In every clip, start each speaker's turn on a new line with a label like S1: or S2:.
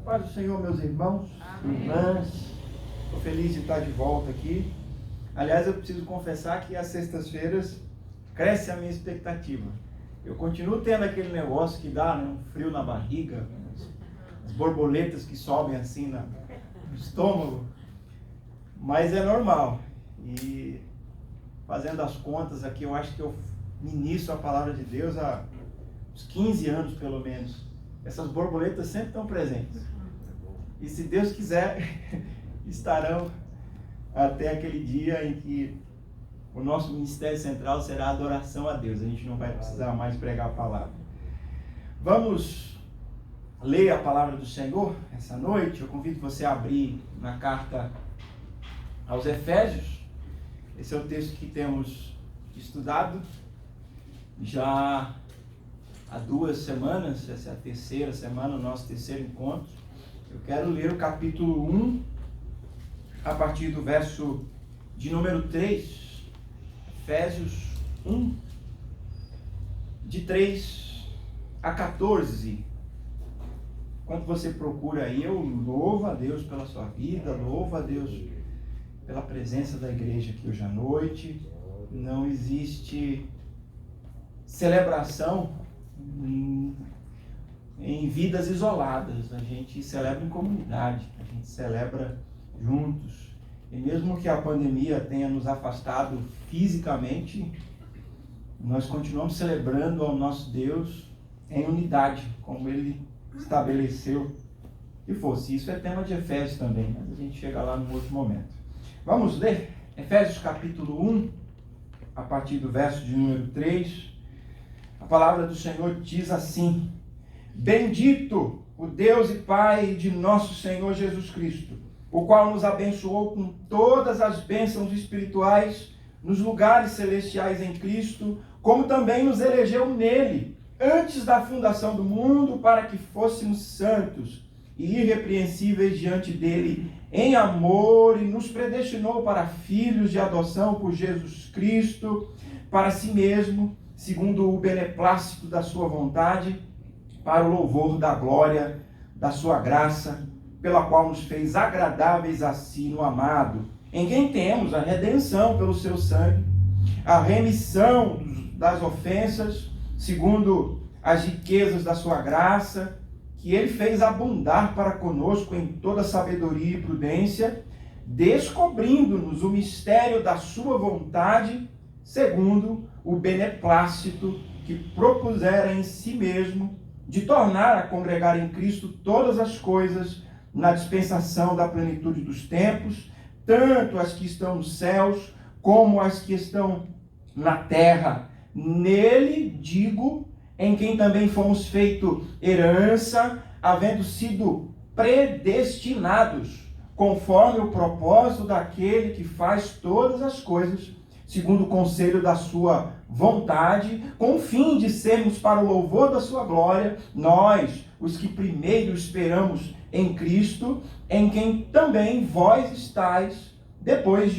S1: Paz do Senhor, meus irmãos, irmãs. Estou feliz de estar de volta aqui. Aliás, eu preciso confessar que às sextas-feiras cresce a minha expectativa. Eu continuo tendo aquele negócio que dá, né, um frio na barriga, as borboletas que sobem assim no estômago, mas é normal. E fazendo as contas aqui, eu acho que eu ministro a palavra de Deus há uns 15 anos pelo menos. Essas borboletas sempre estão presentes. E se Deus quiser, estarão até aquele dia em que o nosso ministério central será a adoração a Deus. A gente não vai precisar mais pregar a palavra. Vamos ler a palavra do Senhor essa noite. Eu convido você a abrir na carta aos Efésios. Esse é o texto que temos estudado já há 2 semanas. Essa é a terceira semana, o nosso terceiro encontro. Eu quero ler o capítulo 1, a partir do verso de número 3, Efésios 1, de 3 a 14. Enquanto você procura aí, eu louvo a Deus pela sua vida, louvo a Deus pela presença da igreja aqui hoje à noite. Não existe celebração em vidas isoladas, a gente celebra em comunidade, a gente celebra juntos. E mesmo que a pandemia tenha nos afastado fisicamente, nós continuamos celebrando ao nosso Deus em unidade, como Ele estabeleceu que fosse. Isso é tema de Efésios também, mas a gente chega lá num outro momento. Vamos ler Efésios capítulo 1, a partir do verso de número 3. A palavra do Senhor diz assim: Bendito o Deus e Pai de nosso Senhor Jesus Cristo, o qual nos abençoou com todas as bênçãos espirituais nos lugares celestiais em Cristo, como também nos elegeu nele, antes da fundação do mundo, para que fôssemos santos e irrepreensíveis diante dele em amor, e nos predestinou para filhos de adoção por Jesus Cristo, para si mesmo, segundo o beneplácito da sua vontade, para o louvor da glória da sua graça, pela qual nos fez agradáveis a si no amado, em quem temos a redenção pelo seu sangue, a remissão das ofensas, segundo as riquezas da sua graça, que ele fez abundar para conosco em toda sabedoria e prudência, descobrindo-nos o mistério da sua vontade, segundo o beneplácito que propusera em si mesmo, de tornar a congregar em Cristo todas as coisas na dispensação da plenitude dos tempos, tanto as que estão nos céus, como as que estão na terra. Nele, digo, em quem também fomos feito herança, havendo sido predestinados, conforme o propósito daquele que faz todas as coisas, segundo o conselho da sua vontade, com o fim de sermos para o louvor da sua glória, nós, os que primeiro esperamos em Cristo, em quem também vós estáis, depois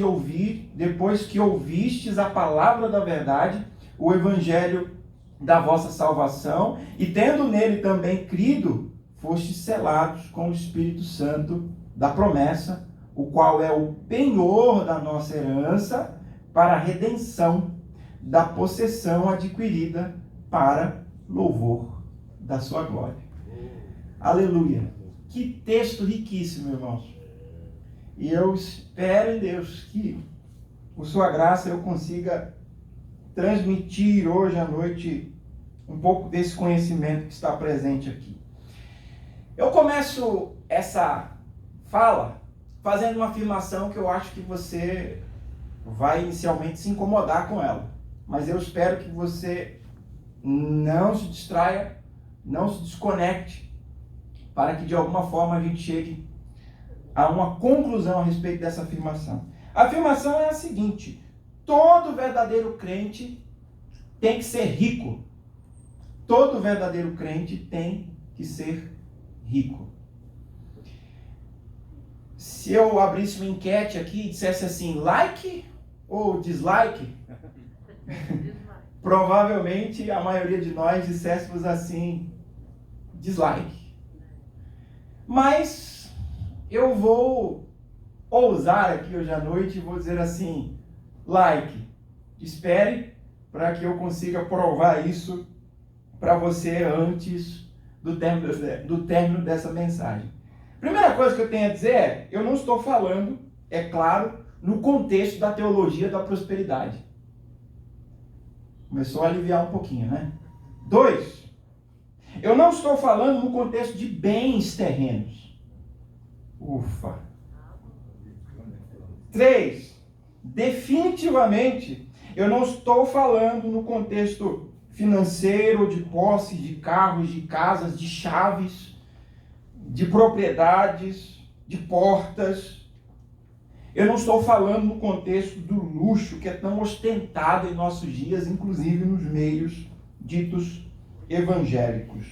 S1: que ouvistes a palavra da verdade, o evangelho da vossa salvação, e tendo nele também crido, fostes selados com o Espírito Santo da promessa, o qual é o penhor da nossa herança, para a redenção da possessão adquirida para louvor da sua glória. Aleluia! Que texto riquíssimo, irmãos. E eu espero em Deus que, por sua graça, eu consiga transmitir hoje à noite um pouco desse conhecimento que está presente aqui. Eu começo essa fala fazendo uma afirmação que eu acho que você vai inicialmente se incomodar com ela, mas eu espero que você não se distraia, não se desconecte, para que de alguma forma a gente chegue a uma conclusão a respeito dessa afirmação. A afirmação é a seguinte: todo verdadeiro crente tem que ser rico. Todo verdadeiro crente tem que ser rico. Se eu abrisse uma enquete aqui e dissesse assim, like ou dislike, provavelmente a maioria de nós disséssemos assim, dislike. Mas eu vou ousar aqui hoje à noite e vou dizer assim, like, espere para que eu consiga provar isso para você antes do término dessa mensagem. Primeira coisa que eu tenho a dizer é, eu não estou falando, é claro, no contexto da teologia da prosperidade. Começou a aliviar um pouquinho, né? 2, eu não estou falando no contexto de bens terrenos. Ufa. 3, definitivamente, eu não estou falando no contexto financeiro, de posse, de carros, de casas, de chaves, de propriedades, de portas. Eu não estou falando no contexto do luxo que é tão ostentado em nossos dias, inclusive nos meios ditos evangélicos.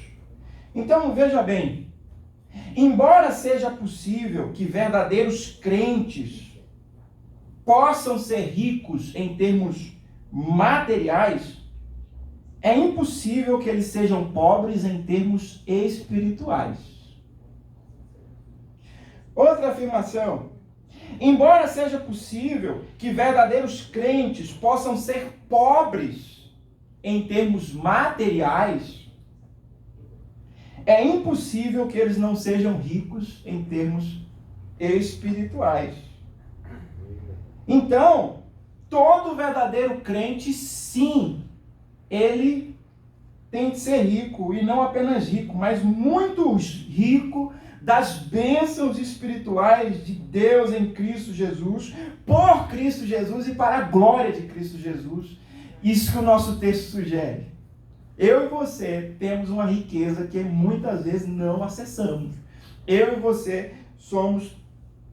S1: Então, veja bem, embora seja possível que verdadeiros crentes possam ser ricos em termos materiais, é impossível que eles sejam pobres em termos espirituais. Outra afirmação. Embora seja possível que verdadeiros crentes possam ser pobres em termos materiais, é impossível que eles não sejam ricos em termos espirituais. Então, todo verdadeiro crente, sim, ele tem que ser rico, e não apenas rico, mas muito rico das bênçãos espirituais de Deus em Cristo Jesus, por Cristo Jesus e para a glória de Cristo Jesus. Isso que o nosso texto sugere. Eu e você temos uma riqueza que muitas vezes não acessamos. Eu e você somos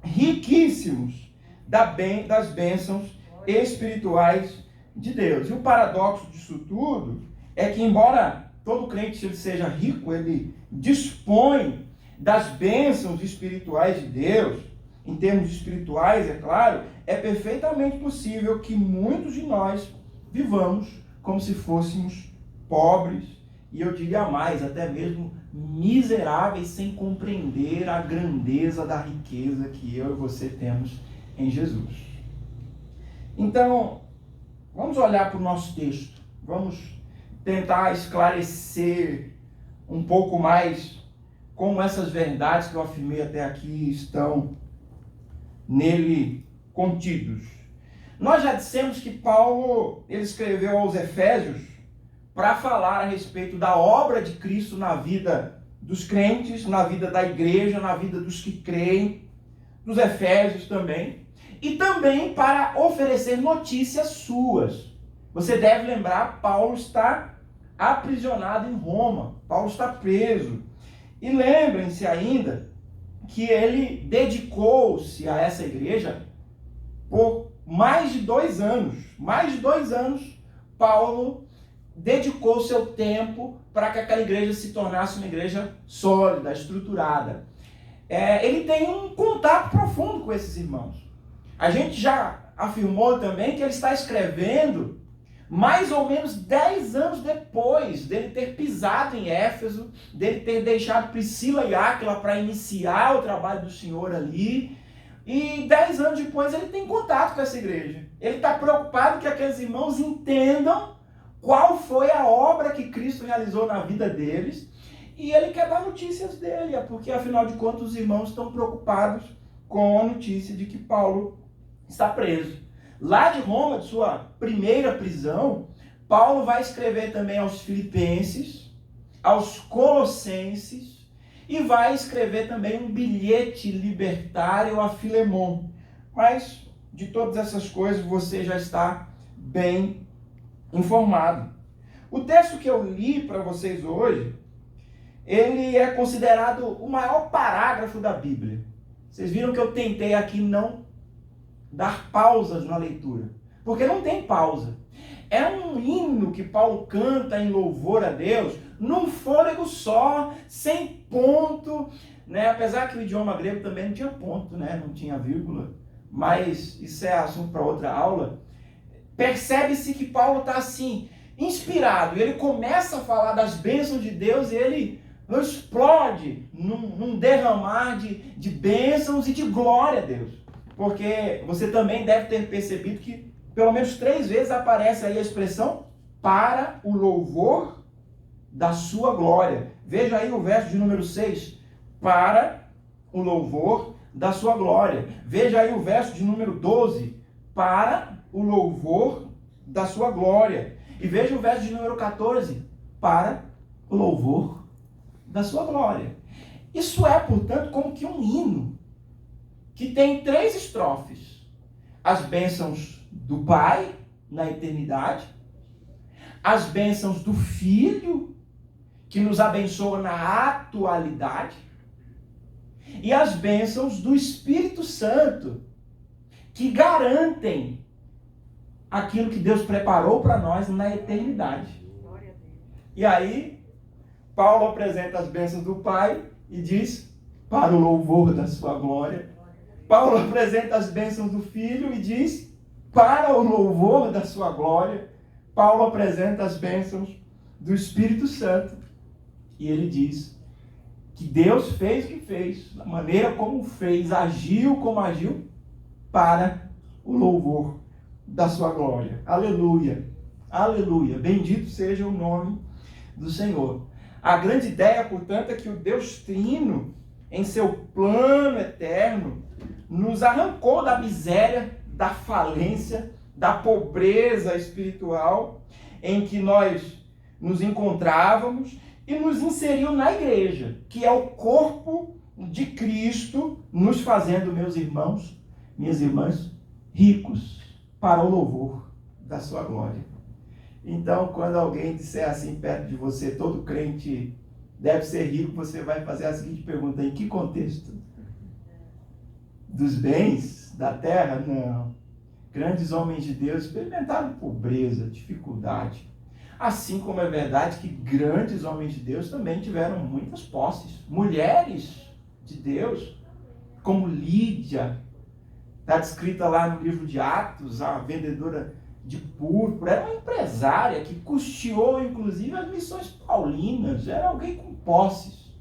S1: riquíssimos das bênçãos espirituais de Deus. E o paradoxo disso tudo é que, embora todo crente seja rico, ele dispõe das bênçãos espirituais de Deus, em termos espirituais, é claro, é perfeitamente possível que muitos de nós vivamos como se fôssemos pobres, e eu diria mais, até mesmo miseráveis, sem compreender a grandeza da riqueza que eu e você temos em Jesus. Então, vamos olhar para o nosso texto, vamos tentar esclarecer um pouco mais como essas verdades que eu afirmei até aqui estão nele contidos. Nós já dissemos que Paulo, ele escreveu aos Efésios para falar a respeito da obra de Cristo na vida dos crentes, na vida da igreja, na vida dos que creem, dos Efésios também, e também para oferecer notícias suas. Você deve lembrar, Paulo está aprisionado em Roma, Paulo está preso. E lembrem-se ainda que ele dedicou-se a essa igreja por mais de 2 anos. Mais de 2 anos, Paulo dedicou seu tempo para que aquela igreja se tornasse uma igreja sólida, estruturada. Ele tem um contato profundo com esses irmãos. A gente já afirmou também que ele está escrevendo mais ou menos 10 anos depois dele ter pisado em Éfeso, dele ter deixado Priscila e Áquila para iniciar o trabalho do Senhor ali. E 10 anos depois ele tem contato com essa igreja. Ele está preocupado que aqueles irmãos entendam qual foi a obra que Cristo realizou na vida deles. E ele quer dar notícias dele, porque afinal de contas os irmãos estão preocupados com a notícia de que Paulo está preso. Lá de Roma, de sua primeira prisão, Paulo vai escrever também aos Filipenses, aos Colossenses, e vai escrever também um bilhete libertário a Filemon. Mas de todas essas coisas você já está bem informado. O texto que eu li para vocês hoje, ele é considerado o maior parágrafo da Bíblia. Vocês viram que eu tentei aqui não dar pausas na leitura, porque não tem pausa. É um hino que Paulo canta em louvor a Deus, num fôlego só, sem ponto, né? Apesar que o idioma grego também não tinha ponto, né? Não tinha vírgula, mas isso é assunto para outra aula. Percebe-se que Paulo está assim, inspirado, ele começa a falar das bênçãos de Deus e ele explode num derramar de bênçãos e de glória a Deus. Porque você também deve ter percebido que pelo menos 3 vezes aparece aí a expressão para o louvor da sua glória. Veja aí o verso de número 6. Para o louvor da sua glória. Veja aí o verso de número 12. Para o louvor da sua glória. E veja o verso de número 14. Para o louvor da sua glória. Isso é, portanto, como que um hino que tem 3 estrofes. As bênçãos do Pai na eternidade, as bênçãos do Filho, que nos abençoa na atualidade, e as bênçãos do Espírito Santo, que garantem aquilo que Deus preparou para nós na eternidade. E aí, Paulo apresenta as bênçãos do Pai e diz, para o louvor da sua glória. Paulo apresenta as bênçãos do Filho e diz, para o louvor da sua glória. Paulo apresenta as bênçãos do Espírito Santo. E ele diz que Deus fez o que fez, da maneira como fez, agiu como agiu, para o louvor da sua glória. Aleluia, aleluia. Bendito seja o nome do Senhor. A grande ideia, portanto, é que o Deus Trino, em seu plano eterno, nos arrancou da miséria, da falência, da pobreza espiritual em que nós nos encontrávamos e nos inseriu na igreja, que é o corpo de Cristo, nos fazendo, meus irmãos, minhas irmãs, ricos para o louvor da sua glória. Então, quando alguém disser assim perto de você, todo crente deve ser rico, você vai fazer a seguinte pergunta: em que contexto? Dos bens da terra? Não. Grandes homens de Deus experimentaram pobreza, dificuldade. Assim como é verdade que grandes homens de Deus também tiveram muitas posses. Mulheres de Deus, como Lídia, está descrita lá no livro de Atos, a vendedora de púrpura, era uma empresária que custeou inclusive as missões paulinas, era alguém com posses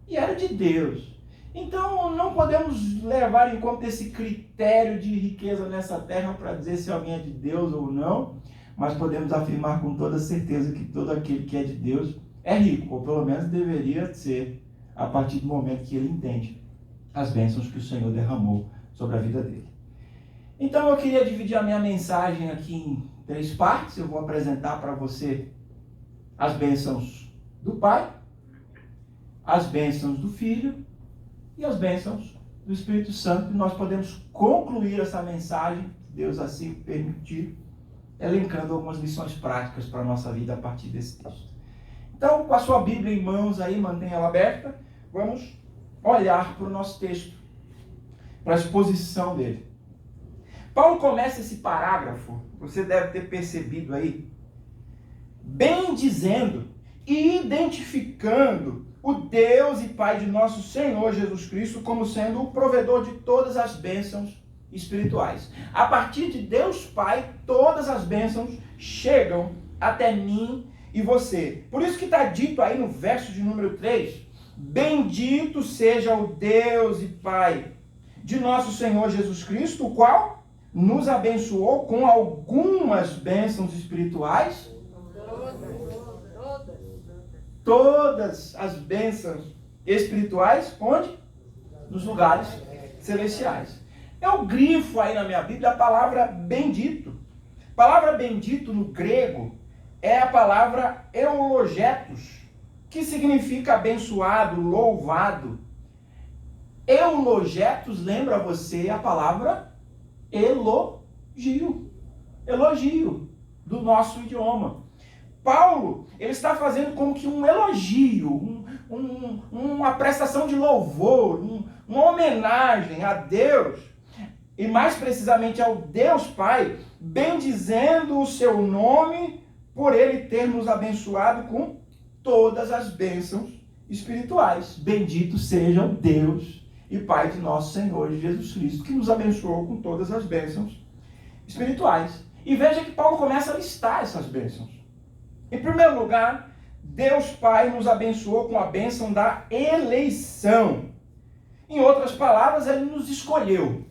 S1: e era de Deus. Então não podemos levar em conta esse critério de riqueza nessa terra para dizer se alguém é de Deus ou não, mas podemos afirmar com toda certeza que todo aquele que é de Deus é rico, ou pelo menos deveria ser, a partir do momento que ele entende as bênçãos que o Senhor derramou sobre a vida dele. Então eu queria dividir a minha mensagem aqui em 3 partes. Eu vou apresentar para você as bênçãos do Pai, as bênçãos do Filho e as bênçãos do Espírito Santo. E nós podemos concluir essa mensagem, se Deus assim permitir, elencando algumas lições práticas para a nossa vida a partir desse texto. Então, com a sua Bíblia em mãos aí, mantenha ela aberta, vamos olhar para o nosso texto, para a exposição dele. Paulo começa esse parágrafo, você deve ter percebido aí, bem dizendo e identificando o Deus e Pai de nosso Senhor Jesus Cristo como sendo o provedor de todas as bênçãos espirituais. A partir de Deus Pai, todas as bênçãos chegam até mim e você. Por isso que está dito aí no verso de número 3, bendito seja o Deus e Pai de nosso Senhor Jesus Cristo, o qual nos abençoou com algumas bênçãos espirituais. Todas as bênçãos espirituais, onde? Nos lugares celestiais. Eu grifo aí na minha Bíblia a palavra bendito. A palavra bendito no grego é a palavra eulogetos, que significa abençoado, louvado. Eulogetos lembra você a palavra elogio. Elogio do nosso idioma. Paulo, ele está fazendo como que um elogio, uma prestação de louvor, uma homenagem a Deus, e mais precisamente ao Deus Pai, bendizendo o seu nome por ele ter nos abençoado com todas as bênçãos espirituais. Bendito seja o Deus e Pai de nosso Senhor Jesus Cristo, que nos abençoou com todas as bênçãos espirituais. E veja que Paulo começa a listar essas bênçãos. Em primeiro lugar, Deus Pai nos abençoou com a bênção da eleição. Em outras palavras, ele nos escolheu.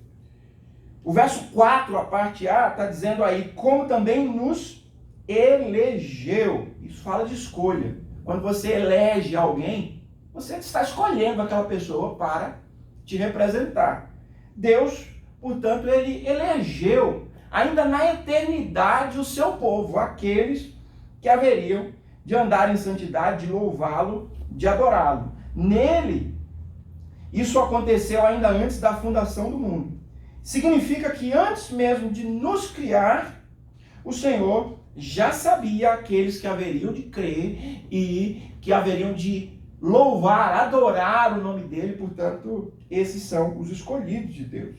S1: O verso 4, a parte A, está dizendo aí, como também nos elegeu. Isso fala de escolha. Quando você elege alguém, você está escolhendo aquela pessoa para te representar. Deus, portanto, ele elegeu, ainda na eternidade, o seu povo, aqueles que haveriam de andar em santidade, de louvá-lo, de adorá-lo. Nele, isso aconteceu ainda antes da fundação do mundo. Significa que antes mesmo de nos criar, o Senhor já sabia aqueles que haveriam de crer e que haveriam de louvar, adorar o nome dele. Portanto, esses são os escolhidos de Deus.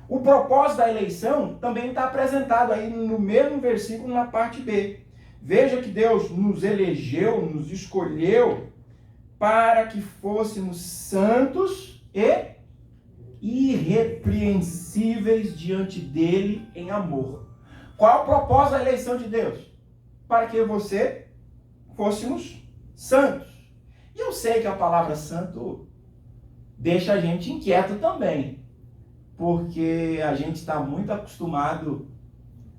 S1: O propósito da eleição também está apresentado aí no mesmo versículo, na parte B. Veja que Deus nos elegeu, nos escolheu para que fôssemos santos e irrepreensíveis diante dele em amor. Qual é o propósito da eleição de Deus? Para que você fôssemos santos. E eu sei que a palavra santo deixa a gente inquieto também, porque a gente está muito acostumado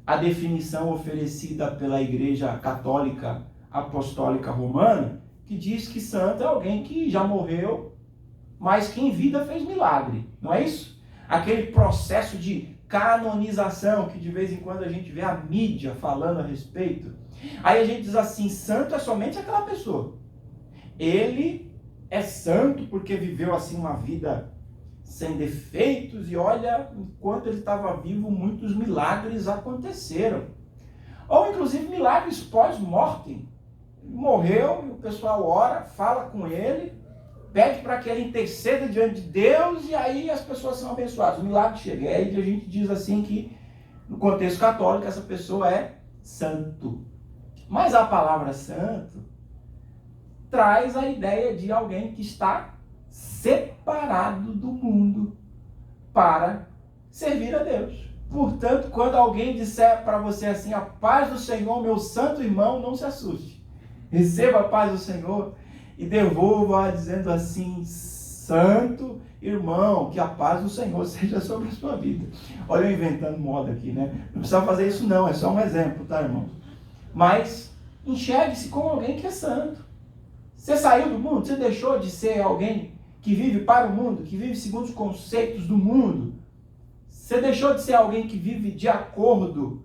S1: à definição oferecida pela Igreja Católica Apostólica Romana, que diz que santo é alguém que já morreu, mas que em vida fez milagre, não é isso? Aquele processo de canonização que de vez em quando a gente vê a mídia falando a respeito. Aí a gente diz assim, santo é somente aquela pessoa. Ele é santo porque viveu assim uma vida sem defeitos e olha, enquanto ele estava vivo, muitos milagres aconteceram. Ou inclusive milagres pós-mortem. Morreu e o pessoal ora, fala com ele, pede para que ele interceda diante de Deus e aí as pessoas são abençoadas. O milagre chega. E aí a gente diz assim que, no contexto católico, essa pessoa é santo. Mas a palavra santo traz a ideia de alguém que está separado do mundo para servir a Deus. Portanto, quando alguém disser para você assim, a paz do Senhor, meu santo irmão, não se assuste. Receba a paz do Senhor e devolva dizendo assim, santo irmão, que a paz do Senhor seja sobre a sua vida. Olha eu inventando moda aqui, né? Não precisa fazer isso não, é só um exemplo, tá, irmãos? Mas enxergue-se como alguém que é santo. Você saiu do mundo, você deixou de ser alguém que vive para o mundo, que vive segundo os conceitos do mundo. Você deixou de ser alguém que vive de acordo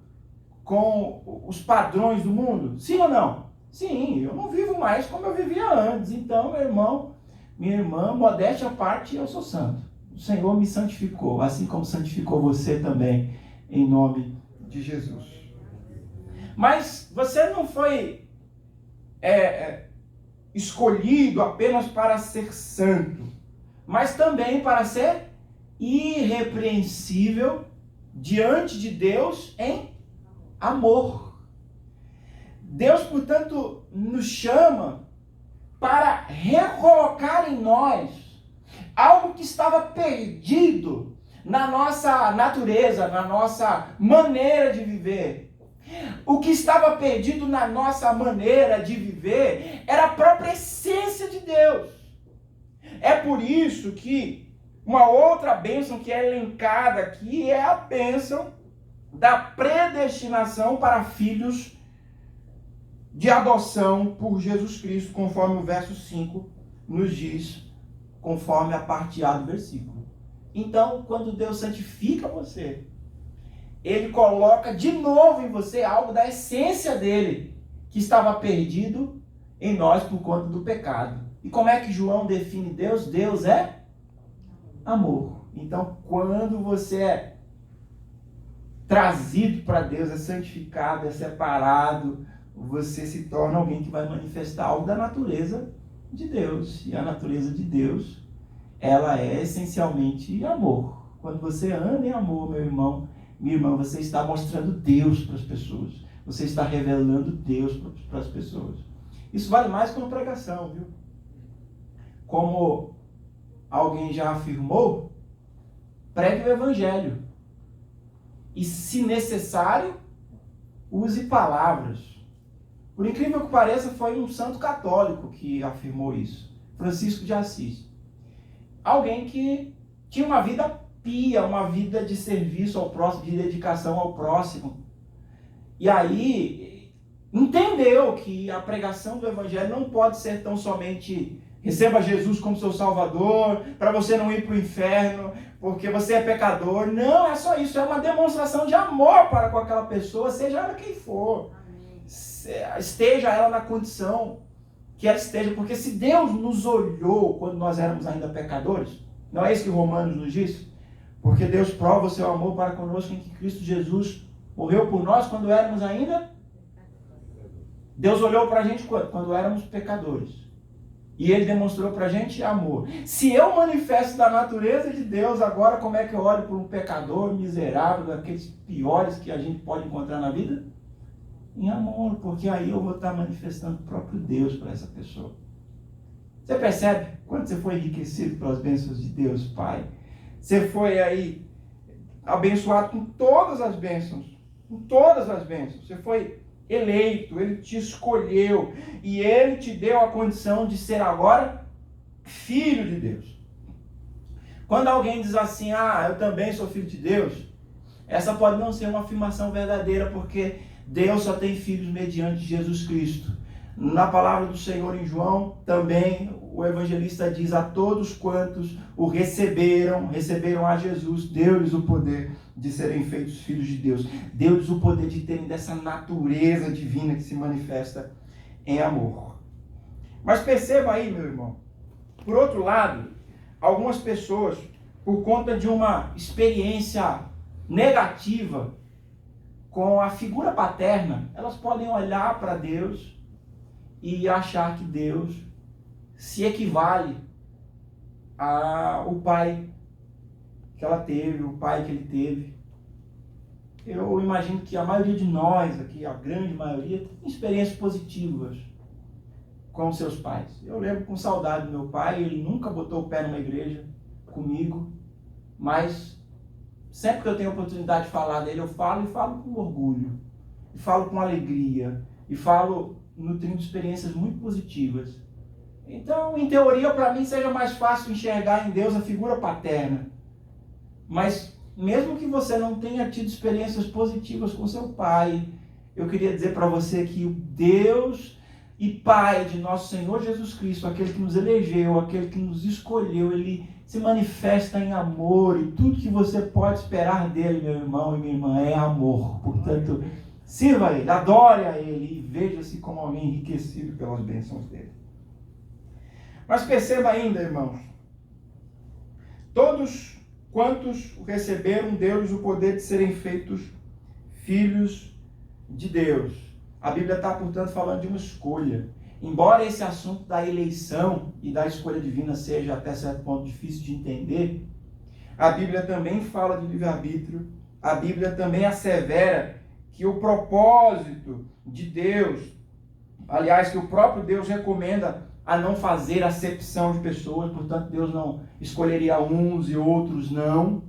S1: com os padrões do mundo? Sim ou não? Sim, eu não vivo mais como eu vivia antes. Então, meu irmão, minha irmã, modéstia à parte, eu sou santo. O Senhor me santificou, assim como santificou você também, em nome de Jesus. Mas você não foi escolhido apenas para ser santo, mas também para ser irrepreensível diante de Deus em amor. Deus, portanto, nos chama para recolocar em nós algo que estava perdido na nossa natureza, na nossa maneira de viver. O que estava perdido na nossa maneira de viver era a própria essência de Deus. É por isso que uma outra bênção que é elencada aqui é a bênção da predestinação para filhos de adoção por Jesus Cristo, conforme o verso 5 nos diz, conforme a parte A do versículo. Então, quando Deus santifica você, Ele coloca de novo em você algo da essência dele, que estava perdido em nós por conta do pecado. E como é que João define Deus? Deus é amor. Então, quando você é trazido para Deus, é santificado, é separado, você se torna alguém que vai manifestar algo da natureza de Deus. E a natureza de Deus, ela é essencialmente amor. Quando você anda em amor, meu irmão, minha irmã, você está mostrando Deus para as pessoas. Você está revelando Deus para as pessoas. Isso vale mais que uma pregação, viu? Como alguém já afirmou, pregue o evangelho. E, se necessário, use palavras. Por incrível que pareça, foi um santo católico que afirmou isso. Francisco de Assis. Alguém que tinha uma vida pia, uma vida de serviço ao próximo, de dedicação ao próximo. E aí, entendeu que a pregação do Evangelho não pode ser tão somente receba Jesus como seu Salvador, para você não ir para o inferno, porque você é pecador. Não, é só isso, é uma demonstração de amor para com aquela pessoa, seja ela quem for. Esteja ela na condição que ela esteja, porque se Deus nos olhou quando nós éramos ainda pecadores, não é isso que Romanos nos diz? Porque Deus prova o seu amor para conosco em que Cristo Jesus morreu por nós quando éramos ainda... Deus olhou para a gente quando éramos pecadores. E Ele demonstrou para a gente amor. Se eu manifesto da natureza de Deus, agora como é que eu olho para um pecador miserável, daqueles piores que a gente pode encontrar na vida? Em amor, porque aí eu vou estar manifestando o próprio Deus para essa pessoa. Você percebe? Quando você foi enriquecido pelas bênçãos de Deus, Pai, você foi aí abençoado com todas as bênçãos. Com todas as bênçãos. Você foi eleito, Ele te escolheu e Ele te deu a condição de ser agora filho de Deus. Quando alguém diz assim, eu também sou filho de Deus, essa pode não ser uma afirmação verdadeira, porque Deus só tem filhos mediante Jesus Cristo. Na palavra do Senhor em João, também o evangelista diz: a todos quantos o receberam a Jesus, deu-lhes o poder de serem feitos filhos de Deus. Deu-lhes o poder de terem dessa natureza divina que se manifesta em amor. Mas perceba aí, meu irmão, por outro lado, algumas pessoas, por conta de uma experiência negativa com a figura paterna, elas podem olhar para Deus e achar que Deus se equivale ao pai que ela teve, o pai que ele teve. Eu imagino que a maioria de nós aqui, a grande maioria, tem experiências positivas com seus pais. Eu lembro com saudade do meu pai, ele nunca botou o pé numa igreja comigo, mas sempre que eu tenho a oportunidade de falar dele, eu falo e falo com orgulho, e falo com alegria, e falo nutrindo experiências muito positivas. Então, em teoria, para mim seja mais fácil enxergar em Deus a figura paterna. Mas, mesmo que você não tenha tido experiências positivas com seu pai, eu queria dizer para você que o Deus e Pai de nosso Senhor Jesus Cristo, aquele que nos elegeu, aquele que nos escolheu, Ele se manifesta em amor, e tudo que você pode esperar dele, meu irmão e minha irmã, é amor. Portanto, sirva a Ele, adore a Ele e veja-se como alguém enriquecido pelas bênçãos dele. Mas perceba ainda, irmãos, todos quantos o receberam, deu-lhes o poder de serem feitos filhos de Deus. A Bíblia está, portanto, falando de uma escolha. Embora esse assunto da eleição e da escolha divina seja até certo ponto difícil de entender, a Bíblia também fala de livre-arbítrio, a Bíblia também assevera que o propósito de Deus, aliás, que o próprio Deus recomenda a não fazer acepção de pessoas, portanto Deus não escolheria uns e outros não.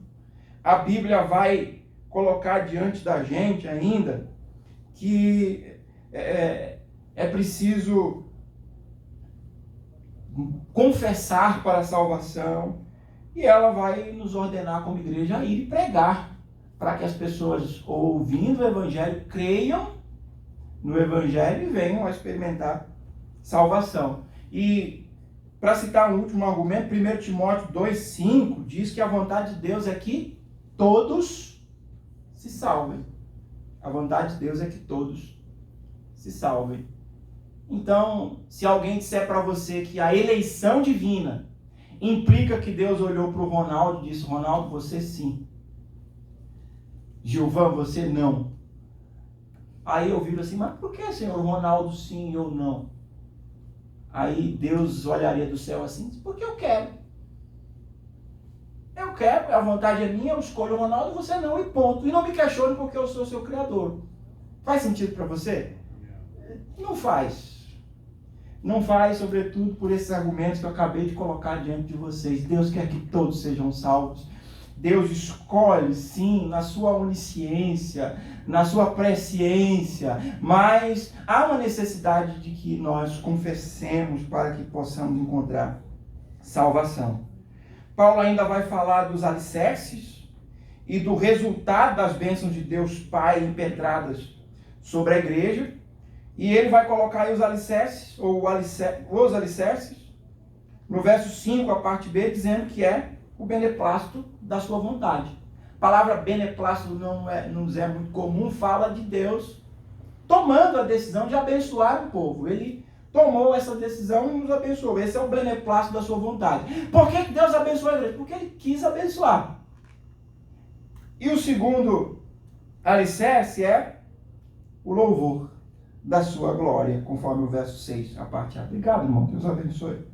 S1: A Bíblia vai colocar diante da gente ainda que é preciso confessar para a salvação, e ela vai nos ordenar como igreja a ir e pregar, para que as pessoas, ouvindo o Evangelho, creiam no Evangelho e venham a experimentar salvação. E, para citar um último argumento, 1 Timóteo 2,5 diz que a vontade de Deus é que todos se salvem. A vontade de Deus é que todos se salvem. Então, se alguém disser para você que a eleição divina implica que Deus olhou para o Ronaldo e disse: Ronaldo, você sim. Gilvan, você não. Aí eu viro assim: mas por que, Senhor, Ronaldo sim e eu não? Aí Deus olharia do céu assim: porque eu quero. Eu quero, a vontade é minha, eu escolho o Ronaldo, você não, e ponto. E não me questione porque eu sou seu criador. Faz sentido para você? Não faz. Não faz, sobretudo por esses argumentos que eu acabei de colocar diante de vocês. Deus quer que todos sejam salvos. Deus escolhe, sim, na sua onisciência, na sua presciência, mas há uma necessidade de que nós confessemos para que possamos encontrar salvação. Paulo ainda vai falar dos alicerces e do resultado das bênçãos de Deus Pai impetradas sobre a igreja, e ele vai colocar aí os alicerces, os alicerces, no verso 5, a parte B, dizendo que é o beneplácito da sua vontade. A palavra beneplácito não nos é muito comum, fala de Deus tomando a decisão de abençoar o povo. Ele tomou essa decisão e nos abençoou. Esse é o beneplácito da sua vontade. Por que Deus abençoou a igreja? Porque ele quis abençoar. E o segundo alicerce é o louvor da sua glória, conforme o verso 6, a parte A. Obrigado, irmão. Deus abençoe.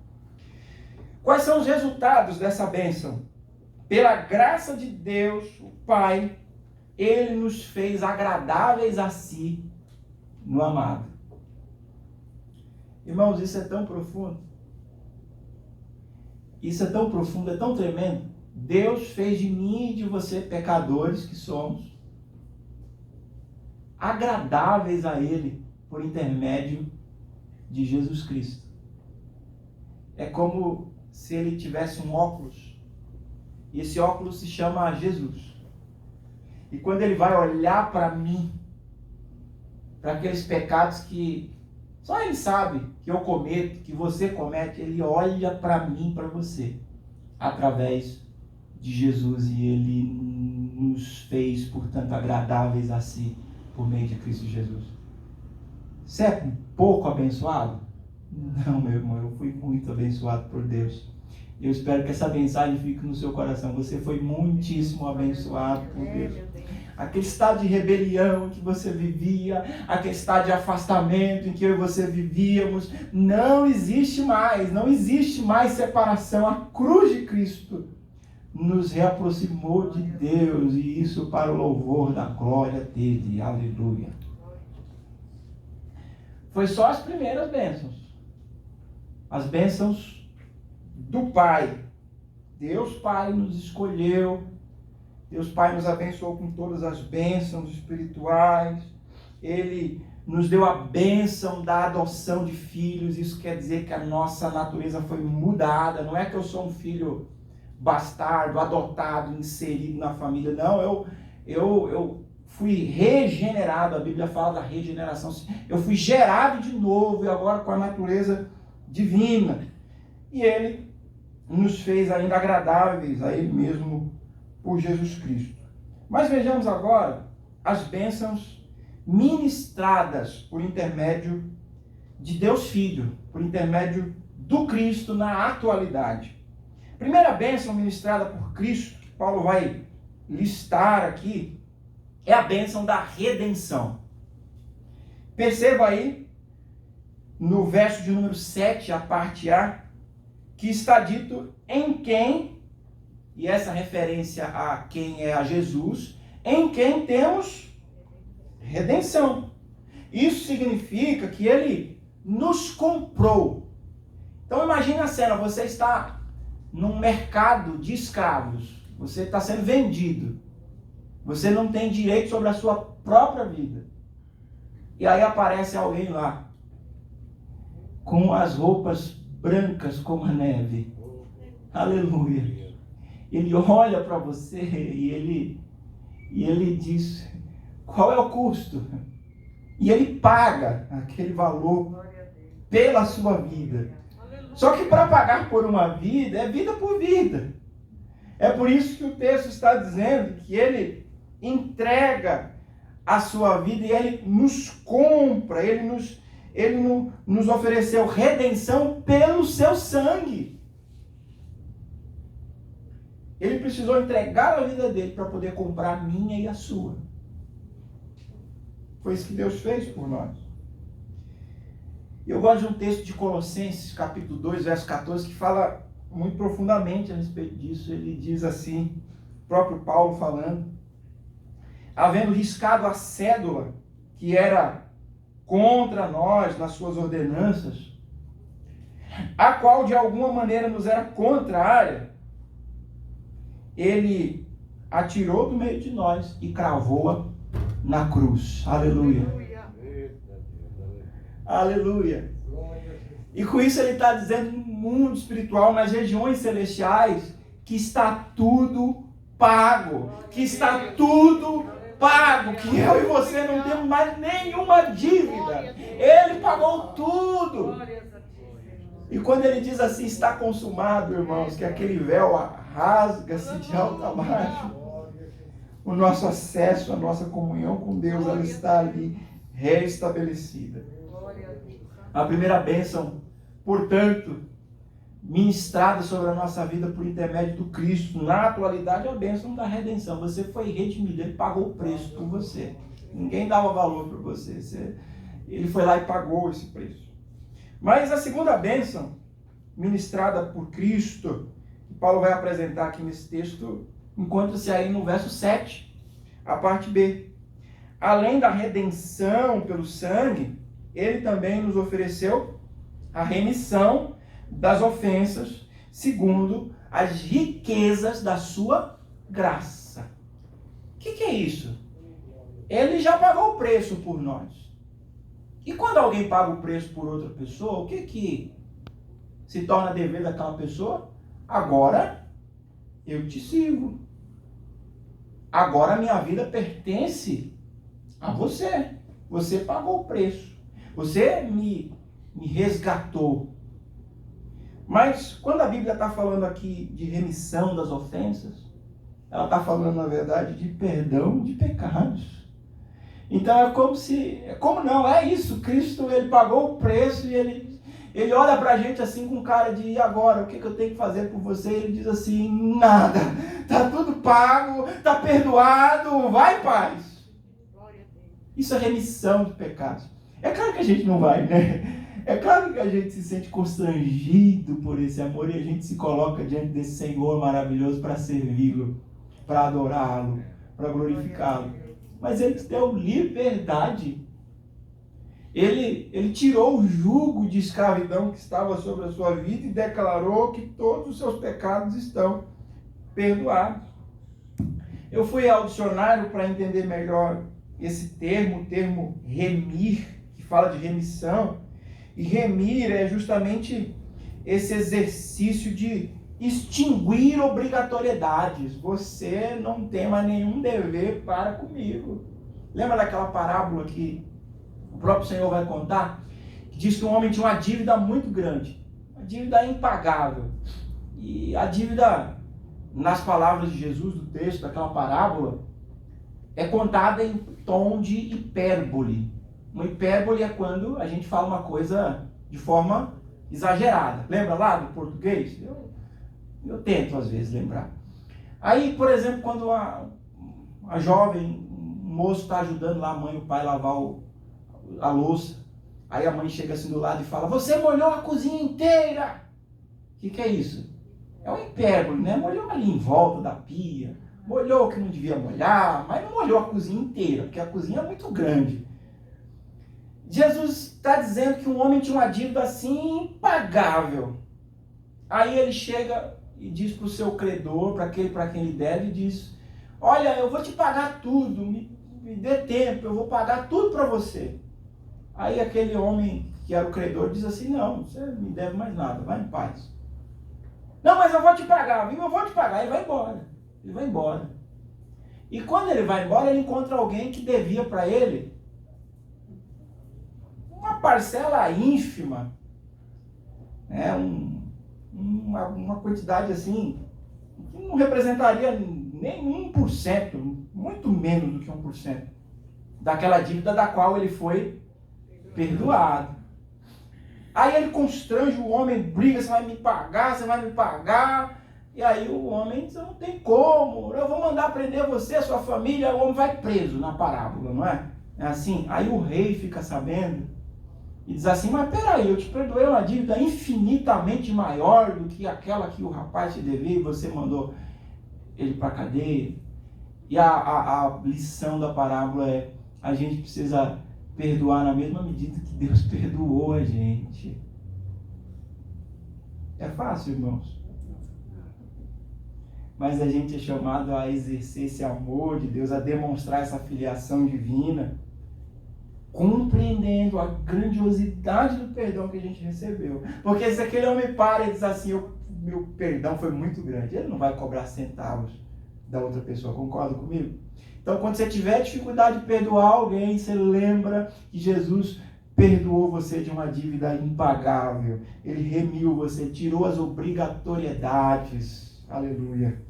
S1: Quais são os resultados dessa bênção? Pela graça de Deus, o Pai, Ele nos fez agradáveis a si no amado. Irmãos, isso é tão profundo. Isso é tão profundo, é tão tremendo. Deus fez de mim e de você, pecadores que somos, agradáveis a Ele por intermédio de Jesus Cristo. É como se Ele tivesse um óculos, e esse óculos se chama Jesus. E quando Ele vai olhar para mim, para aqueles pecados que só Ele sabe que eu cometo, que você comete, Ele olha para mim, para você, através de Jesus, e Ele nos fez, portanto, agradáveis a si, por meio de Cristo Jesus. Você é um pouco abençoado? Não, meu irmão, eu fui muito abençoado por Deus. Eu espero que essa mensagem fique no seu coração. Você foi muitíssimo abençoado por Deus. Aquele estado de rebelião que você vivia, aquele estado de afastamento em que eu e você vivíamos, não existe mais. Não existe mais separação. A cruz de Cristo nos reaproximou de Deus, e isso para o louvor da glória dele. Aleluia. Foi só as primeiras bênçãos. As bênçãos do Pai. Deus Pai nos escolheu. Deus Pai nos abençoou com todas as bênçãos espirituais. Ele nos deu a bênção da adoção de filhos. Isso quer dizer que a nossa natureza foi mudada. Não é que eu sou um filho bastardo, adotado, inserido na família. Não, eu fui regenerado. A Bíblia fala da regeneração. Eu fui gerado de novo, e agora com a natureza divina. E Ele nos fez ainda agradáveis a Ele mesmo por Jesus Cristo. Mas vejamos agora as bênçãos ministradas por intermédio de Deus Filho, por intermédio do Cristo na atualidade. A primeira bênção ministrada por Cristo, que Paulo vai listar aqui, é a bênção da redenção. Perceba aí, no verso de número 7, a parte A, que está dito em quem, e essa referência a quem é a Jesus, em quem temos redenção. Isso significa que Ele nos comprou. Então imagine a cena, você está num mercado de escravos, você está sendo vendido, você não tem direito sobre a sua própria vida, e aí aparece alguém lá, com as roupas brancas como a neve, aleluia, ele olha para você e ele diz, qual é o custo? E ele paga aquele valor pela sua vida. Só que para pagar por uma vida, é vida por vida. É por isso que o texto está dizendo que Ele entrega a sua vida e Ele nos compra, Ele nos ofereceu redenção pelo seu sangue. Ele precisou entregar a vida dele para poder comprar a minha e a sua. Foi isso que Deus fez por nós. Eu gosto de um texto de Colossenses, capítulo 2, verso 14, que fala muito profundamente a respeito disso. Ele diz assim, o próprio Paulo falando, havendo riscado a cédula que era contra nós nas suas ordenanças, a qual de alguma maneira nos era contrária, ele a tirou do meio de nós e cravou-a na cruz. Aleluia. Aleluia. E com isso ele está dizendo no mundo espiritual, nas regiões celestiais, que está tudo pago. Que está tudo pago. Que eu e você não temos mais nenhuma dívida. Ele pagou tudo. E quando ele diz assim, está consumado, irmãos, que aquele véu rasga-se de alto a baixo, o nosso acesso, a nossa comunhão com Deus, ela está ali restabelecida. A primeira bênção, portanto, ministrada sobre a nossa vida por intermédio do Cristo, na atualidade, é a bênção da redenção. Você foi redimido, ele pagou o preço por você. Ninguém dava valor para você. Ele foi lá e pagou esse preço. Mas a segunda bênção, ministrada por Cristo, que Paulo vai apresentar aqui nesse texto, encontra-se aí no verso 7, a parte B. Além da redenção pelo sangue, ele também nos ofereceu a remissão das ofensas, segundo as riquezas da sua graça. O que é isso? Ele já pagou o preço por nós. E quando alguém paga o preço por outra pessoa, o que se torna dever daquela pessoa? Agora eu te sirvo. Agora a minha vida pertence a você. Você pagou o preço. Você me resgatou. Mas quando a Bíblia está falando aqui de remissão das ofensas, ela está falando, na verdade, de perdão de pecados. Então é isso, Cristo, ele pagou o preço e ele olha pra gente assim com cara de, e agora, o que eu tenho que fazer por você? Ele diz assim, nada, tá tudo pago, tá perdoado, vai em paz. Isso é remissão de pecados. É claro que a gente não vai, né? É claro que a gente se sente constrangido por esse amor e a gente se coloca diante desse Senhor maravilhoso para servi-lo, para adorá-lo, para glorificá-lo. Mas ele te deu liberdade. Ele tirou o jugo de escravidão que estava sobre a sua vida e declarou que todos os seus pecados estão perdoados. Eu fui ao dicionário para entender melhor esse termo, o termo remir, que fala de remissão. E remir é justamente esse exercício de extinguir obrigatoriedades. Você não tem mais nenhum dever para comigo. Lembra daquela parábola que o próprio Senhor vai contar? Que diz que um homem tinha uma dívida muito grande. Uma dívida impagável. E a dívida, nas palavras de Jesus do texto, daquela parábola, é contada em tom de hipérbole. Uma hipérbole é quando a gente fala uma coisa de forma exagerada. Lembra lá do português? Eu tento, às vezes, lembrar. Aí, por exemplo, quando a jovem, o moço está ajudando lá a mãe e o pai a lavar a louça. Aí a mãe chega assim do lado e fala, você molhou a cozinha inteira. O que é isso? É um hipérbole, né? Molhou ali em volta da pia. Molhou o que não devia molhar, mas não molhou a cozinha inteira, porque a cozinha é muito grande. Jesus está dizendo que um homem tinha uma dívida assim impagável. Aí ele chega e diz para o seu credor, para aquele para quem ele deve, e diz, olha, eu vou te pagar tudo, me dê tempo, eu vou pagar tudo para você. Aí aquele homem que era o credor diz assim, não, você não me deve mais nada, vai em paz. Não, mas eu vou te pagar, eu vou te pagar, ele vai embora. Ele vai embora. E quando ele vai embora, ele encontra alguém que devia para ele uma parcela ínfima, né? Uma quantidade assim, que não representaria nem 1%, muito menos do que 1%, daquela dívida da qual ele foi perdoado. Aí ele constrange o homem, briga, você vai me pagar, e aí o homem diz, não tem como, eu vou mandar prender você, a sua família, o homem vai preso na parábola, não é? É assim, aí o rei fica sabendo, e diz assim, mas peraí, eu te perdoei uma dívida infinitamente maior do que aquela que o rapaz te devia e você mandou ele para a cadeia. E a lição da parábola é, a gente precisa perdoar na mesma medida que Deus perdoou a gente. É fácil, irmãos? mas a gente é chamado a exercer esse amor de Deus, a demonstrar essa filiação divina, compreendendo a grandiosidade do perdão que a gente recebeu. Porque se aquele homem para e diz assim, meu perdão foi muito grande, ele não vai cobrar centavos da outra pessoa, concorda comigo? Então, quando você tiver dificuldade de perdoar alguém, você lembra que Jesus perdoou você de uma dívida impagável. Ele remiu você, tirou as obrigatoriedades. Aleluia.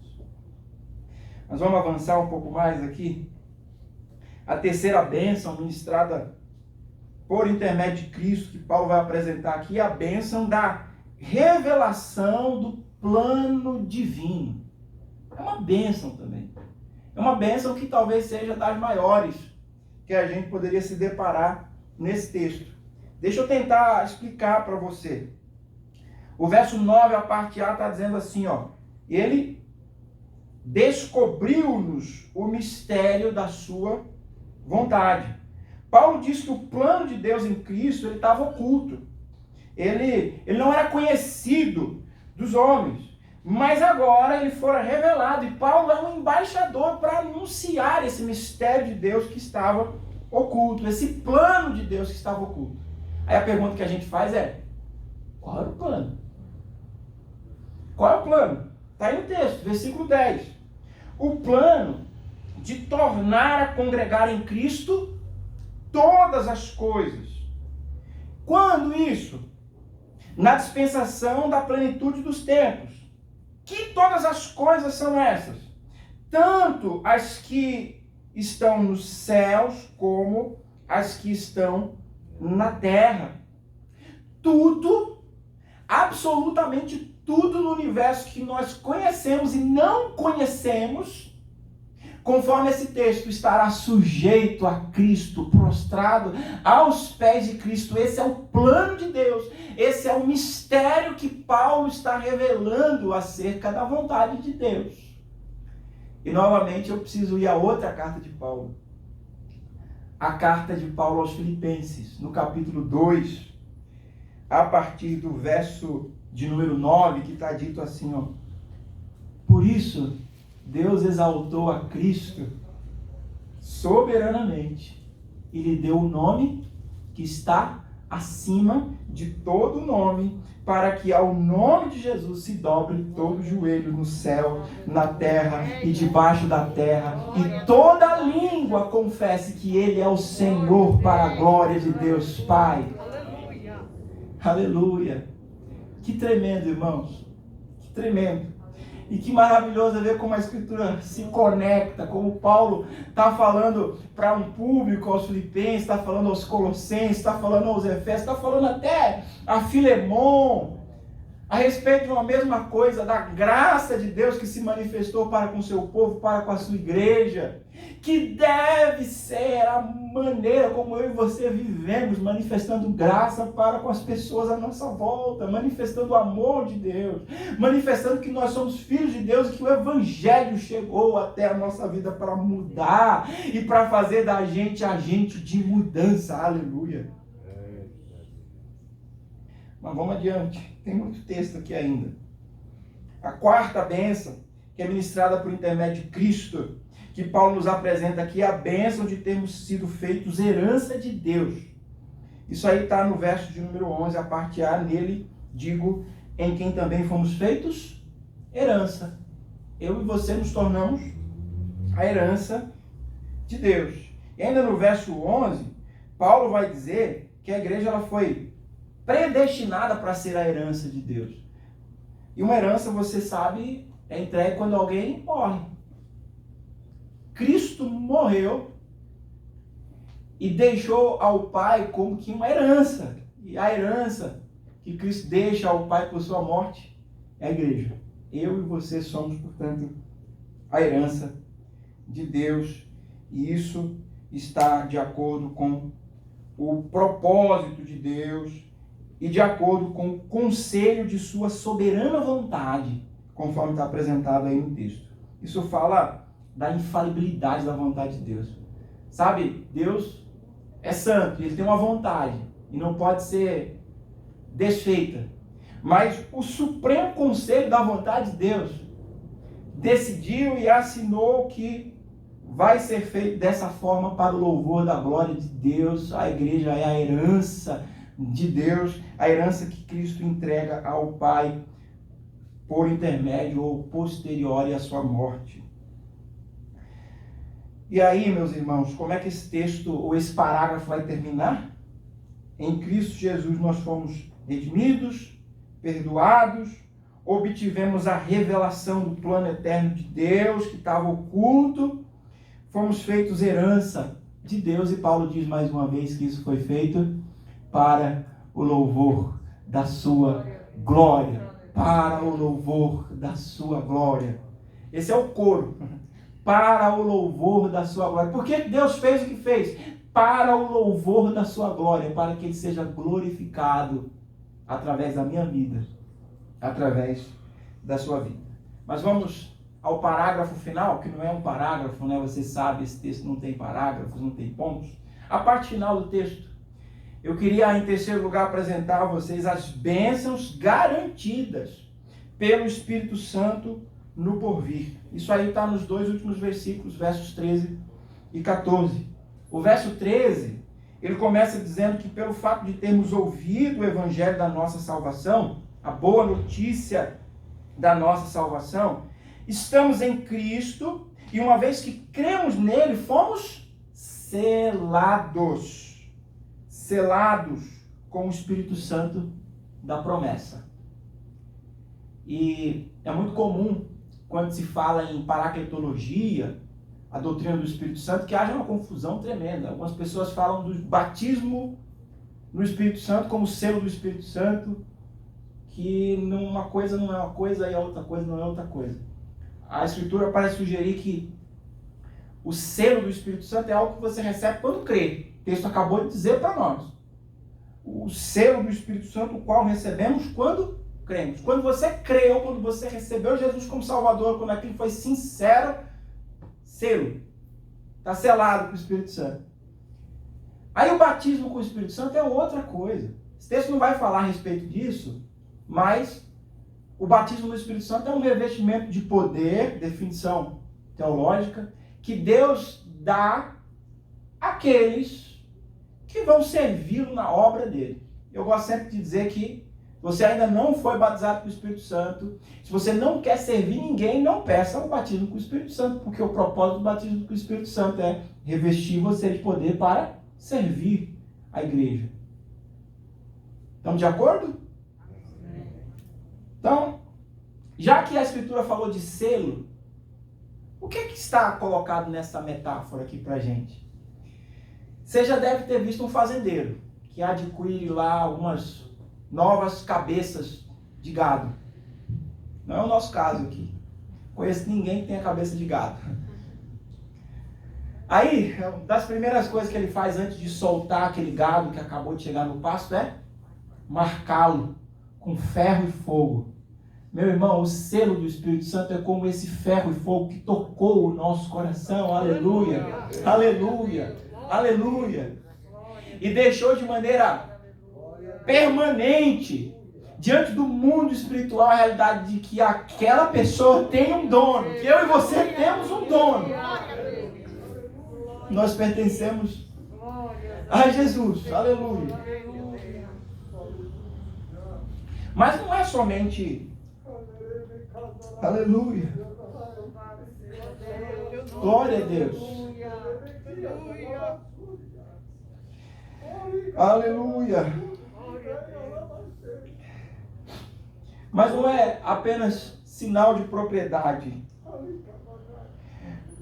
S1: Nós vamos avançar um pouco mais aqui. A terceira bênção ministrada por intermédio de Cristo, que Paulo vai apresentar aqui, é a bênção da revelação do plano divino. É uma bênção também. É uma bênção que talvez seja das maiores que a gente poderia se deparar nesse texto. Deixa eu tentar explicar para você. O verso 9, a parte A, está dizendo assim, ó. Ele descobriu-nos o mistério da sua vontade. Paulo diz que o plano de Deus em Cristo ele estava oculto. Ele não era conhecido dos homens. Mas agora ele fora revelado. E Paulo é um embaixador para anunciar esse mistério de Deus que estava oculto. Esse plano de Deus que estava oculto. Aí a pergunta que a gente faz é: qual era o plano? Qual é o plano? Está aí no texto, versículo 10. O plano de tornar a congregar em Cristo todas as coisas. Quando isso? Na dispensação da plenitude dos tempos. Que todas as coisas são essas? Tanto as que estão nos céus, como as que estão na terra. Tudo, absolutamente tudo no universo que nós conhecemos e não conhecemos, conforme esse texto, estará sujeito a Cristo, prostrado aos pés de Cristo. Esse é o plano de Deus. Esse é o mistério que Paulo está revelando acerca da vontade de Deus. E novamente eu preciso ir a outra carta de Paulo. A carta de Paulo aos Filipenses, no capítulo 2, a partir do verso de número 9, que está dito assim, ó. Por isso, Deus exaltou a Cristo soberanamente e lhe deu o nome que está acima de todo nome, para que ao nome de Jesus se dobre todo joelho no céu, na terra e debaixo da terra, e toda língua confesse que Ele é o Senhor, para a glória de Deus Pai. Aleluia! Aleluia! Que tremendo, irmãos! Que tremendo! E que maravilhoso é ver como a Escritura se conecta, como Paulo está falando para um público, aos Filipenses, está falando aos Colossenses, está falando aos Efésios, está falando até a Filemon, a respeito de uma mesma coisa, da graça de Deus que se manifestou para com o seu povo, para com a sua igreja, que deve ser a maneira como eu e você vivemos, manifestando graça para com as pessoas à nossa volta, manifestando o amor de Deus, manifestando que nós somos filhos de Deus e que o Evangelho chegou até a nossa vida para mudar e para fazer da gente agente de mudança. Aleluia! Mas vamos adiante, tem muito texto aqui ainda. A quarta bênção, que é ministrada por intermédio de Cristo, que Paulo nos apresenta aqui, é a bênção de termos sido feitos herança de Deus. Isso aí está no verso de número 11, a parte A, nele, digo, em quem também fomos feitos herança. Eu e você nos tornamos a herança de Deus. E ainda no verso 11, Paulo vai dizer que a igreja ela foi predestinada para ser a herança de Deus. E uma herança, você sabe, é entregue quando alguém morre. Cristo morreu e deixou ao Pai como que uma herança. E a herança que Cristo deixa ao Pai por sua morte é a igreja. Eu e você somos, portanto, a herança de Deus. E isso está de acordo com o propósito de Deus e de acordo com o conselho de sua soberana vontade, conforme está apresentado aí no texto. Isso fala da infalibilidade da vontade de Deus. Sabe, Deus é santo, Ele tem uma vontade e não pode ser desfeita. Mas o supremo conselho da vontade de Deus decidiu e assinou que vai ser feito dessa forma para o louvor da glória de Deus. A igreja é a herança de Deus, a herança que Cristo entrega ao Pai por intermédio ou posterior à sua morte. E aí, meus irmãos, como é que esse texto ou esse parágrafo vai terminar? Em Cristo Jesus nós fomos redimidos, perdoados, obtivemos a revelação do plano eterno de Deus que estava oculto, fomos feitos herança de Deus, e Paulo diz mais uma vez que isso foi feito para o louvor da sua glória. Para o louvor da sua glória. Esse é o coro. Para o louvor da sua glória. Por que Deus fez o que fez? Para o louvor da sua glória, para que Ele seja glorificado através da minha vida, através da sua vida. Mas vamos ao parágrafo final, que não é um parágrafo, né? Você sabe, esse texto não tem parágrafos, não tem pontos. A parte final do texto. Eu queria, em terceiro lugar, apresentar a vocês as bênçãos garantidas pelo Espírito Santo no porvir. Isso aí está nos dois últimos versículos, versos 13 e 14. O verso 13, ele começa dizendo que pelo fato de termos ouvido o evangelho da nossa salvação, a boa notícia da nossa salvação, estamos em Cristo e uma vez que cremos nele, fomos selados com o Espírito Santo da promessa. E é muito comum, quando se fala em paracletologia, a doutrina do Espírito Santo, que haja uma confusão tremenda. Algumas pessoas falam do batismo no Espírito Santo como selo do Espírito Santo, que uma coisa não é uma coisa e a outra coisa não é outra coisa. A Escritura parece sugerir que o selo do Espírito Santo é algo que você recebe quando crê. O texto acabou de dizer para nós. O selo do Espírito Santo, o qual recebemos quando cremos. Quando você creu, quando você recebeu Jesus como Salvador, quando aquilo foi sincero, selo. Está selado com o Espírito Santo. Aí o batismo com o Espírito Santo é outra coisa. Esse texto não vai falar a respeito disso, mas o batismo no Espírito Santo é um revestimento de poder, definição teológica, que Deus dá àqueles que vão servi-lo na obra dele. Eu gosto sempre de dizer que você ainda não foi batizado com o Espírito Santo. Se você não quer servir ninguém, não peça o batismo com o Espírito Santo, porque o propósito do batismo com o Espírito Santo é revestir você de poder para servir a igreja. Estamos de acordo? Então, já que a Escritura falou de selo, o que está colocado nessa metáfora aqui para a gente? Você já deve ter visto um fazendeiro que adquire lá algumas novas cabeças de gado. Não é o nosso caso aqui. Conheço ninguém que tenha cabeça de gado. Aí, uma das primeiras coisas que ele faz antes de soltar aquele gado que acabou de chegar no pasto é marcá-lo com ferro e fogo. Meu irmão, o selo do Espírito Santo é como esse ferro e fogo que tocou o nosso coração. Aleluia! Aleluia! Aleluia! E deixou de maneira permanente diante do mundo espiritual a realidade de que aquela pessoa tem um dono, que eu e você temos um dono. Nós pertencemos a Jesus. Aleluia! Mas não é somente aleluia. Glória a Deus. Aleluia. Mas não é apenas sinal de propriedade.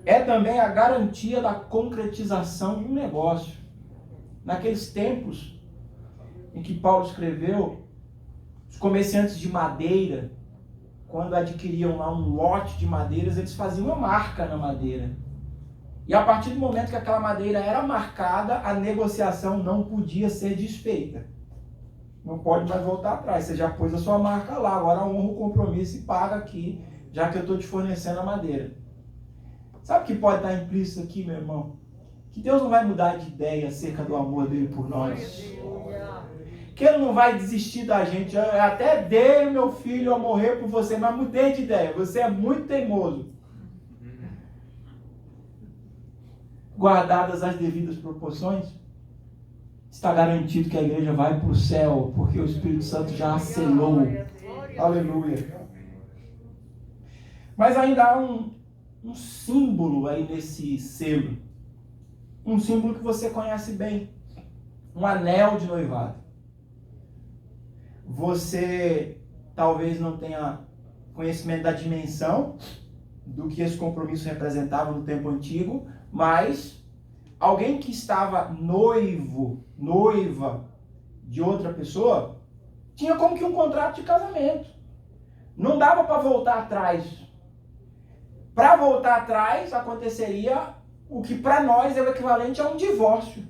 S1: É também a garantia da concretização de um negócio. Naqueles tempos em que Paulo escreveu, os comerciantes de madeira, quando adquiriam lá um lote de madeiras, eles faziam uma marca na madeira. E a partir do momento que aquela madeira era marcada, a negociação não podia ser desfeita. Não pode mais voltar atrás. Você já pôs a sua marca lá, agora honra o compromisso e paga aqui, já que eu estou te fornecendo a madeira. Sabe o que pode estar implícito aqui, meu irmão? Que Deus não vai mudar de ideia acerca do amor dele por nós. que Ele não vai desistir da gente. Eu até dei o meu filho a morrer por você, mas mudei de ideia. Você é muito teimoso. Guardadas as devidas proporções, está garantido que a igreja vai para o céu, porque o Espírito Santo já a selou. Aleluia. Mas ainda há um símbolo aí nesse selo. Um símbolo que você conhece bem. Um anel de noivado. Você talvez não tenha conhecimento da dimensão do que esse compromisso representava no tempo antigo, mas alguém que estava noiva de outra pessoa, tinha como que um contrato de casamento. Não dava para voltar atrás. Para voltar atrás, aconteceria o que para nós é o equivalente a um divórcio.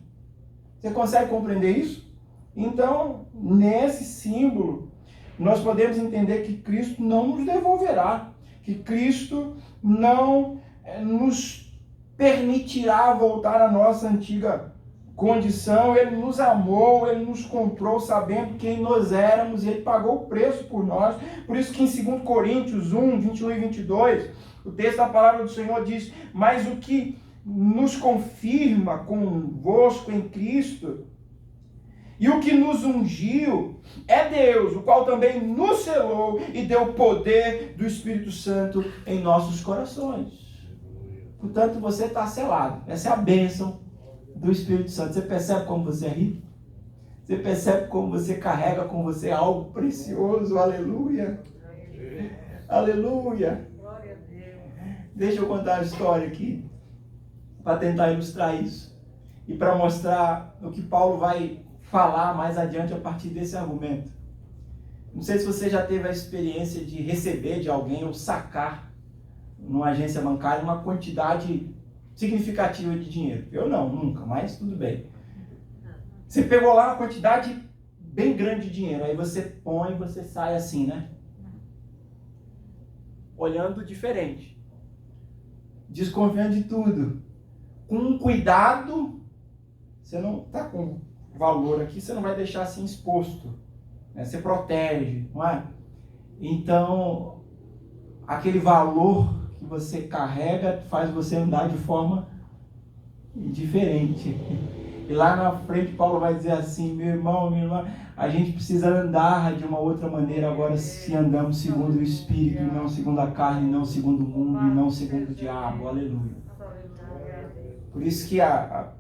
S1: Você consegue compreender isso? Então, nesse símbolo, nós podemos entender que Cristo não nos devolverá, que Cristo não nos permitirá voltar à nossa antiga condição. Ele nos amou, Ele nos comprou sabendo quem nós éramos e Ele pagou o preço por nós. Por isso que em 2 Coríntios 1, 21 e 22, o texto da palavra do Senhor diz: mas o que nos confirma convosco em Cristo e o que nos ungiu é Deus, o qual também nos selou e deu o poder do Espírito Santo em nossos corações. Portanto, você está selado. Essa é a bênção do Espírito Santo. Você percebe como você é rico? Você percebe como você carrega com você algo precioso? Aleluia! Aleluia! Deixa eu contar a história aqui, para tentar ilustrar isso. E para mostrar o que Paulo vai falar mais adiante a partir desse argumento. Não sei se você já teve a experiência de receber de alguém ou sacar numa agência bancária uma quantidade significativa de dinheiro. Eu não, nunca, mas tudo bem. Você pegou lá uma quantidade bem grande de dinheiro, aí você põe e você sai assim, né? Olhando diferente. Desconfiando de tudo. Com um cuidado, você não está com valor aqui, você não vai deixar assim exposto. Né? Você protege, não é? Então, aquele valor que você carrega faz você andar de forma diferente. E lá na frente Paulo vai dizer assim: meu irmão, minha irmã, a gente precisa andar de uma outra maneira agora, se andamos segundo o Espírito, e não segundo a carne, e não segundo o mundo, e não segundo o diabo. Aleluia. Por isso que a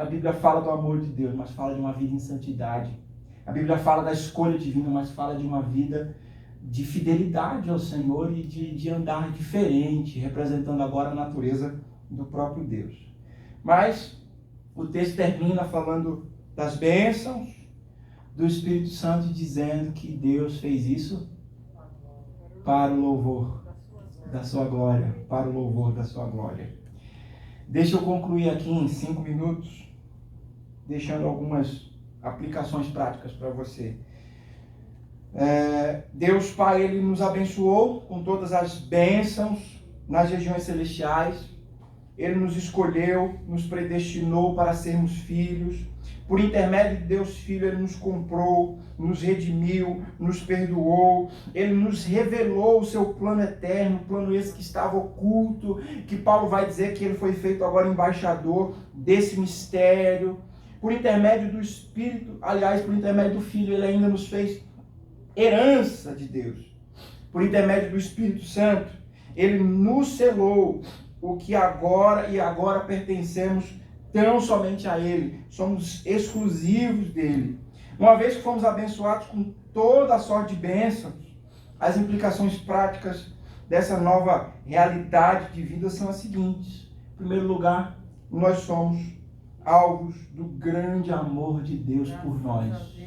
S1: Bíblia fala do amor de Deus, mas fala de uma vida em santidade. A Bíblia fala da escolha divina, mas fala de uma vida de fidelidade ao Senhor e de andar diferente, representando agora a natureza do próprio Deus. Mas o texto termina falando das bênçãos do Espírito Santo, dizendo que Deus fez isso para o louvor da sua glória, para o louvor da sua glória. Deixa eu concluir aqui em 5 minutos, deixando algumas aplicações práticas para você. Deus Pai, Ele nos abençoou com todas as bênçãos nas regiões celestiais. Ele nos escolheu, nos predestinou para sermos filhos. Por intermédio de Deus Filho, Ele nos comprou, nos redimiu, nos perdoou. Ele nos revelou o seu plano eterno, plano esse que estava oculto, que Paulo vai dizer que Ele foi feito agora embaixador desse mistério. Por intermédio do Espírito, aliás, por intermédio do Filho, Ele ainda nos fez herança de Deus. Por intermédio do Espírito Santo, Ele nos selou, o que agora pertencemos tão somente a Ele. Somos exclusivos dEle. Uma vez que fomos abençoados com toda a sorte de bênçãos, as implicações práticas dessa nova realidade de vida são as seguintes. Em primeiro lugar, nós somos alvos do grande amor de Deus por nós.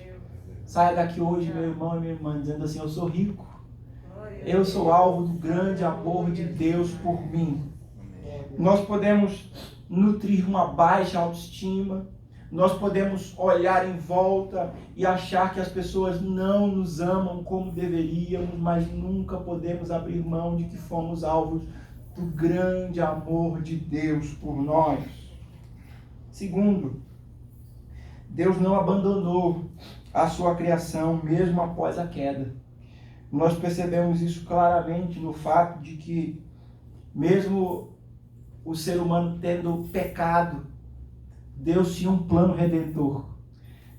S1: Saia daqui hoje, meu irmão e minha irmã, dizendo assim: eu sou rico. Eu sou alvo do grande amor de Deus por mim. Nós podemos nutrir uma baixa autoestima, nós podemos olhar em volta e achar que as pessoas não nos amam como deveríamos, mas nunca podemos abrir mão de que fomos alvos do grande amor de Deus por nós. Segundo, Deus não abandonou a sua criação, mesmo após a queda. Nós percebemos isso claramente no fato de que, mesmo o ser humano tendo pecado, Deus tinha um plano redentor.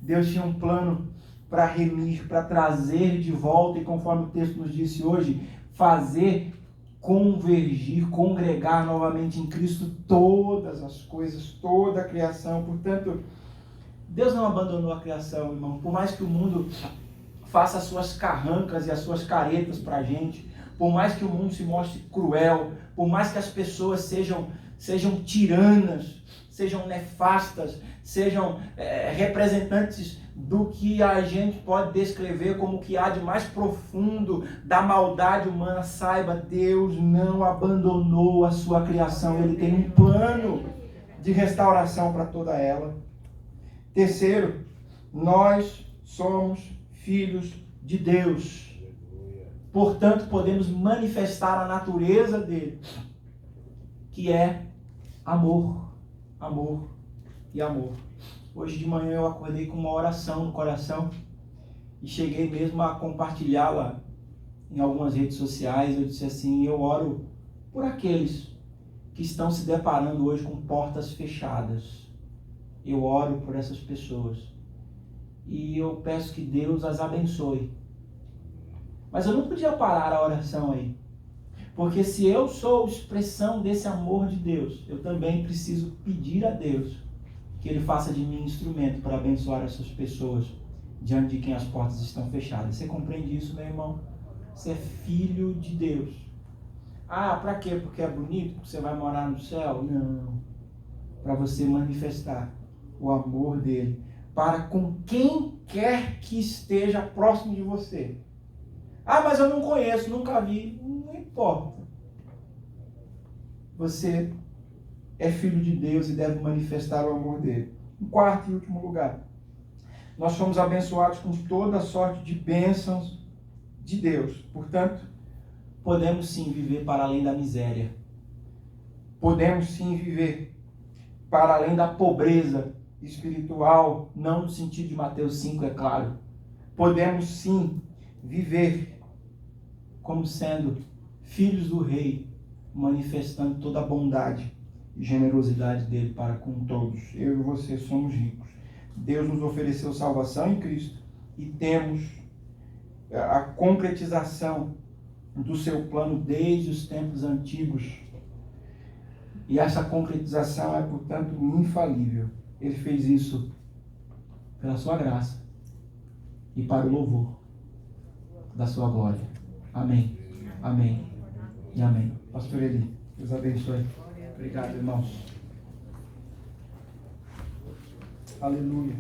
S1: Deus tinha um plano para remir, para trazer de volta e, conforme o texto nos disse hoje, fazer convergir, congregar novamente em Cristo todas as coisas, toda a criação. Portanto, Deus não abandonou a criação, irmão. Por mais que o mundo faça as suas carrancas e as suas caretas para a gente, por mais que o mundo se mostre cruel, por mais que as pessoas sejam tiranas, sejam nefastas, sejam representantes do que a gente pode descrever como o que há de mais profundo da maldade humana, saiba, Deus não abandonou a sua criação. Ele tem um plano de restauração para toda ela. Terceiro, nós somos filhos de Deus. Portanto, podemos manifestar a natureza dele, que é amor, amor e amor. Hoje de manhã eu acordei com uma oração no coração e cheguei mesmo a compartilhá-la em algumas redes sociais. Eu disse assim: eu oro por aqueles que estão se deparando hoje com portas fechadas. Eu oro por essas pessoas e eu peço que Deus as abençoe. Mas eu não podia parar a oração aí, porque se eu sou expressão desse amor de Deus, eu também preciso pedir a Deus que Ele faça de mim instrumento para abençoar essas pessoas diante de quem as portas estão fechadas. Você compreende isso, meu irmão? Você é filho de Deus. Ah, para quê? Porque é bonito? Porque você vai morar no céu? Não. Para você manifestar o amor dele para com quem quer que esteja próximo de você. Ah, mas eu não conheço, nunca vi. Não importa. Você é filho de Deus e deve manifestar o amor dele. Em quarto e último lugar, nós fomos abençoados com toda sorte de bênçãos de Deus. Portanto, podemos sim viver para além da miséria. Podemos sim viver para além da pobreza espiritual, não no sentido de Mateus 5, é claro. Podemos sim viver como sendo filhos do Rei, manifestando toda a bondade e generosidade dele para com todos. Eu e você somos ricos. Deus nos ofereceu salvação em Cristo e temos a concretização do seu plano desde os tempos antigos. E essa concretização é, portanto, infalível. Ele fez isso pela sua graça e para o louvor da sua glória. Amém. Amém. E amém. Pastor Eli, Deus abençoe. Obrigado, irmãos. Aleluia.